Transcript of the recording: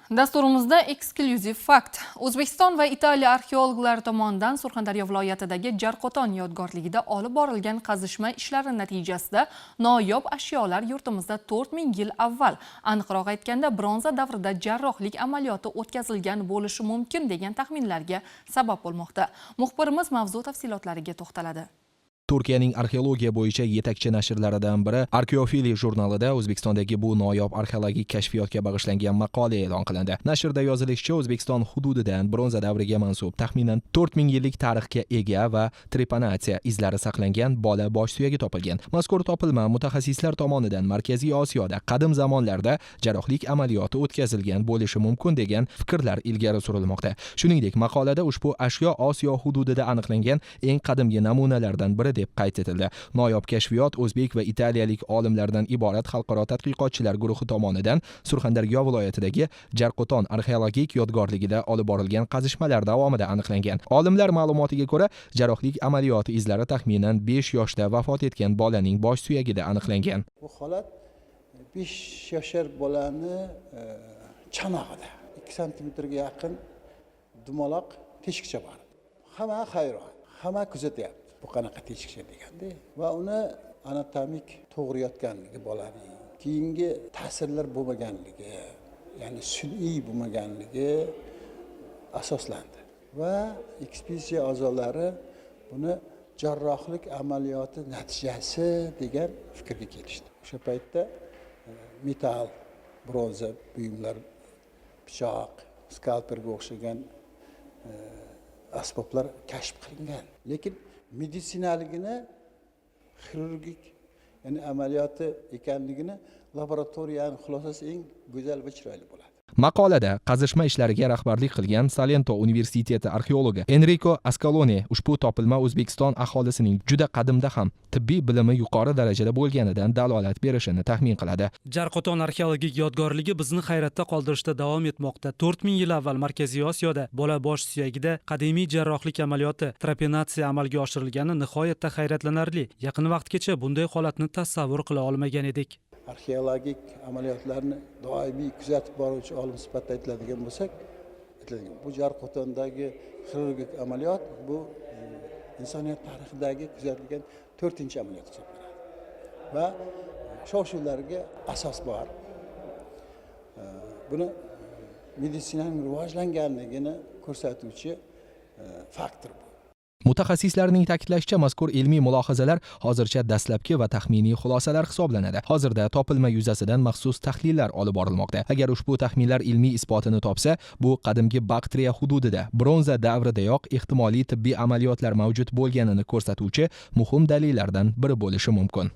Dasturimizda eksklyuziv fakt. O'zbekiston va Italiya arxeologlari tomonidan Surxondaryo viloyatidagi Jarqo'ton yodgorligida olib borilgan qazishma ishlari natijasida noyob ashyolar yurtimizda 4000 yil avval, aniqroq aytganda bronza davrida jarrohlik amaliyoti o'tkazilgan bo'lishi mumkin degan taxminlarga sabab bo'lmoqda. Muxbirimiz mavzu tafsilotlariga to'xtaladi. Turkiyaning arxeologiya bo'yicha yetakchi nashrlaridan biri Arkeofili jurnalida O'zbekistondagi bu noyob arxeologik kashfiyotga bag'ishlangan maqola e'lon qilindi. Nashrda yozilishicha, O'zbekiston hududidan bronza davriga mansub taxminan 4000 yillik tarixga ega va trepanatsiya izlari saqlangan bola bosh suyagi topilgan. Mazkur topilma mutaxassislar tomonidan Markaziy Osiyoda qadim zamonlarda jarrohlik amaliyoti o'tkazilgan bo'lishi mumkin degan fikrlar ilgari surilmoqda. Shuningdek, maqolada ushbu ashyo Osiyo hududida aniqlangan eng qadimgi namunalardan biri deb qayd etildi. Noyob kashfiyot o'zbek va italiyalik olimlardan iborat xalqaro tadqiqotchilar guruhi tomonidan Surxondaryo viloyatidagi Jarqo'ton arxeologik yodgorligida olib borilgan qazishmalar davomida aniqlangan. Olimlar ma'lumotiga ko'ra, jarrohlik amaliyoti izlari taxminan 5 yoshda vafot etgan bolaning bosh suyagida aniqlangan. Bu holat 5 yoshar bolani chanog'ida 2 santimetrga yaqin dumaloq teshikcha bor. Hamma hayron, hamma kuzatyapti. Bu qanaqa teshikcha deganda va uni anatomik to'g'ri yotganligi bolaning, keyingi ta'sirlar bo'lmaganligi, ya'ni sun'iy bo'lmaganligi asoslandi va ekspeditsiya a'zolari buni jarrohlik amaliyoti natijasi degan fikrga kelishdi. O'sha paytda metall, bronza buyumlar, pichoq, skalperga o'xshagan asboblar kashf qilingan. Lekin meditsinaligini, xirurgik, ya'ni amaliyoti ekanligini laboratoriyaning xulosasi eng go'zal va chiroyli bo'ladi. Maqolada qazishma ishlariga rahbarlik qilgan Salento universiteti arxeologi Enrico Ascaloni ushbu topilma O'zbekiston aholisining juda qadimda ham tibbiy bilimi yuqori darajada bo'lganidan dalolat berishini taxmin qiladi. Jarqo'ton arxeologik yodgorligi bizni hayratda qoldirishda davom etmoqda. 4000 yil avval Markaziy Osiyoda bola bosh suyagida qadimiy jarrohlik amaliyoti trepenatsiya amalga oshirilgani nihoyatda hayratlanarli. Yaqin vaqtgacha bunday holatni tasavvur qila olmagan edik. Arxeologik amaliyotlarni doimiy kuzatib boruvchi olim sifatida aytiladigan bo'lsak, bu Jarqo'tondagi xirurgik amaliyot bu insoniyat tarixidagi kuzatilgan 4-amaliyot hisoblanadi. Va shov-shuvlarga asos bor. Buni meditsinaning rivojlanganligini ko'rsatuvchi faktor bu. Mutaxassislarning ta'kidlashicha, mazkur ilmiy mulohazalar hozircha dastlabki va taxminiy xulosalar hisoblanadi. Hozirda topilma yuzasidan maxsus tahlillar olib borilmoqda. Agar ushbu taxminlar ilmiy isbotini topsa, bu qadimgi Baktriya hududida bronza davridayoq ehtimoliy tibbiy amaliyotlar mavjud bo'lganini ko'rsatuvchi muhim dalillardan biri bo'lishi mumkin.